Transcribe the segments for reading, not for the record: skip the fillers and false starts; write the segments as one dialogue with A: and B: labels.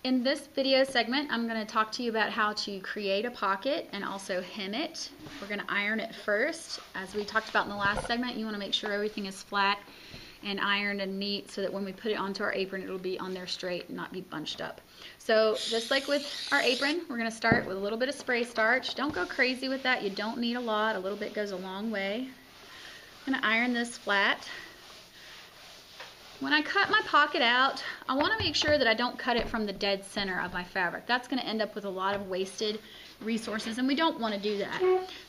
A: In this video segment, I'm going to talk to you about how to create a pocket and also hem it. We're going to iron it first. As we talked about in the last segment, you want to make sure everything is flat and ironed and neat so that when we put it onto our apron, it'll be on there straight and not be bunched up. So just like with our apron, we're going to start with a little bit of spray starch. Don't go crazy with that. You don't need a lot. A little bit goes a long way. I'm going to iron this flat. When I cut my pocket out, I want to make sure that I don't cut it from the dead center of my fabric. That's going to end up with a lot of wasted resources, and we don't want to do that.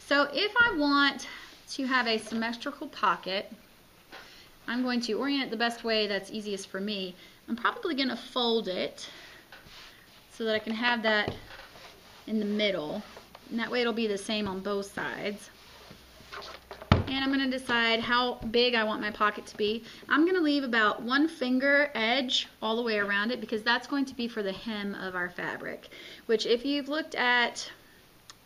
A: So if I want to have a symmetrical pocket, I'm going to orient it the best way that's easiest for me. I'm probably going to fold it so that I can have that in the middle, and that way it'll be the same on both sides. And I'm going to decide how big I want my pocket to be. I'm going to leave about 1 finger edge all the way around it because that's going to be for the hem of our fabric, which if you've looked at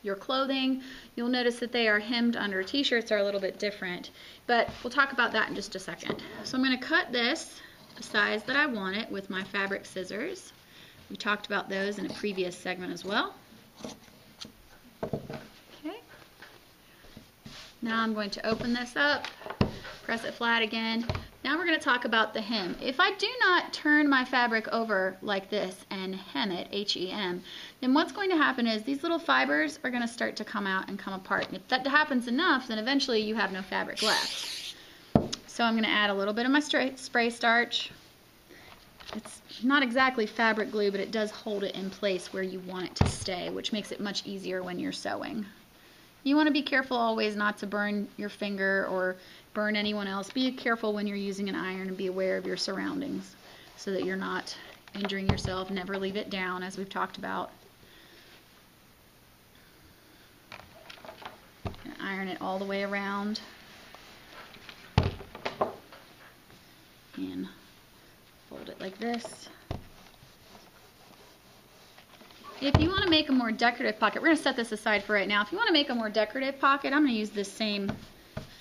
A: your clothing, you'll notice that they are hemmed under. T-shirts are a little bit different, but we'll talk about that in just a second. So I'm going to cut this the size that I want it with my fabric scissors. We talked about those in a previous segment as well. Now I'm going to open this up, press it flat again. Now we're going to talk about the hem. If I do not turn my fabric over like this and hem it, H-E-M, then what's going to happen is these little fibers are going to start to come out and come apart. And if that happens enough, then eventually you have no fabric left. So I'm going to add a little bit of my spray starch. It's not exactly fabric glue, but it does hold it in place where you want it to stay, which makes it much easier when you're sewing. You want to be careful always not to burn your finger or burn anyone else. Be careful when you're using an iron and be aware of your surroundings so that you're not injuring yourself. Never leave it down, as we've talked about. And iron it all the way around. And fold it like this. If you want to make a more decorative pocket, we're going to set this aside for right now. If you want to make a more decorative pocket, I'm going to use this same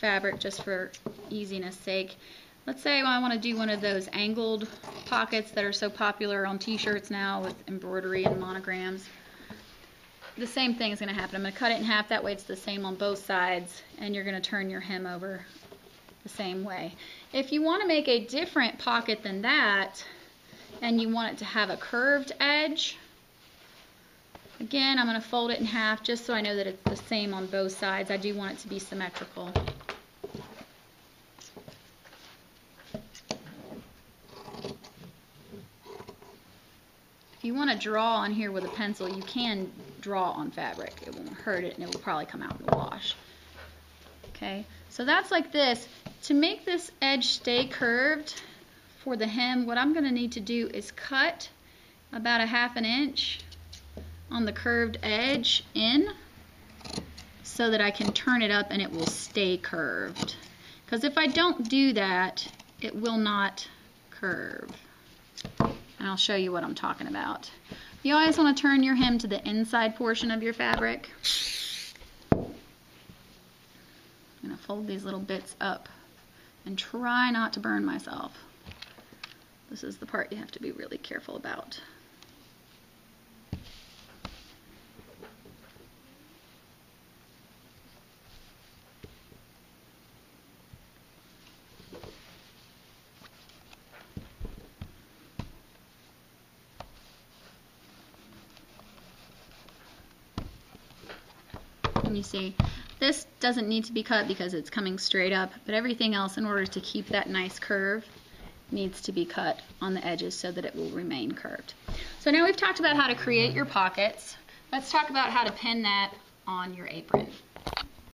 A: fabric just for easiness sake. Let's say I want to do one of those angled pockets that are so popular on t-shirts now with embroidery and monograms. The same thing is going to happen. I'm going to cut it in half, that way it's the same on both sides, and you're going to turn your hem over the same way. If you want to make a different pocket than that, and you want it to have a curved edge, again, I'm going to fold it in half just so I know that it's the same on both sides. I do want it to be symmetrical. If you want to draw on here with a pencil, you can draw on fabric. It won't hurt it, and it will probably come out in the wash. Okay, so that's like this. To make this edge stay curved for the hem, what I'm going to need to do is cut about a 1/2 inch on the curved edge in so that I can turn it up and it will stay curved. Because if I don't do that, it will not curve. And I'll show you what I'm talking about. You always want to turn your hem to the inside portion of your fabric. I'm going to fold these little bits up and try not to burn myself. This is the part you have to be really careful about. You see, this doesn't need to be cut because it's coming straight up, but everything else, in order to keep that nice curve, needs to be cut on the edges so that it will remain curved. So now we've talked about how to create your pockets. Let's talk about how to pin that on your apron.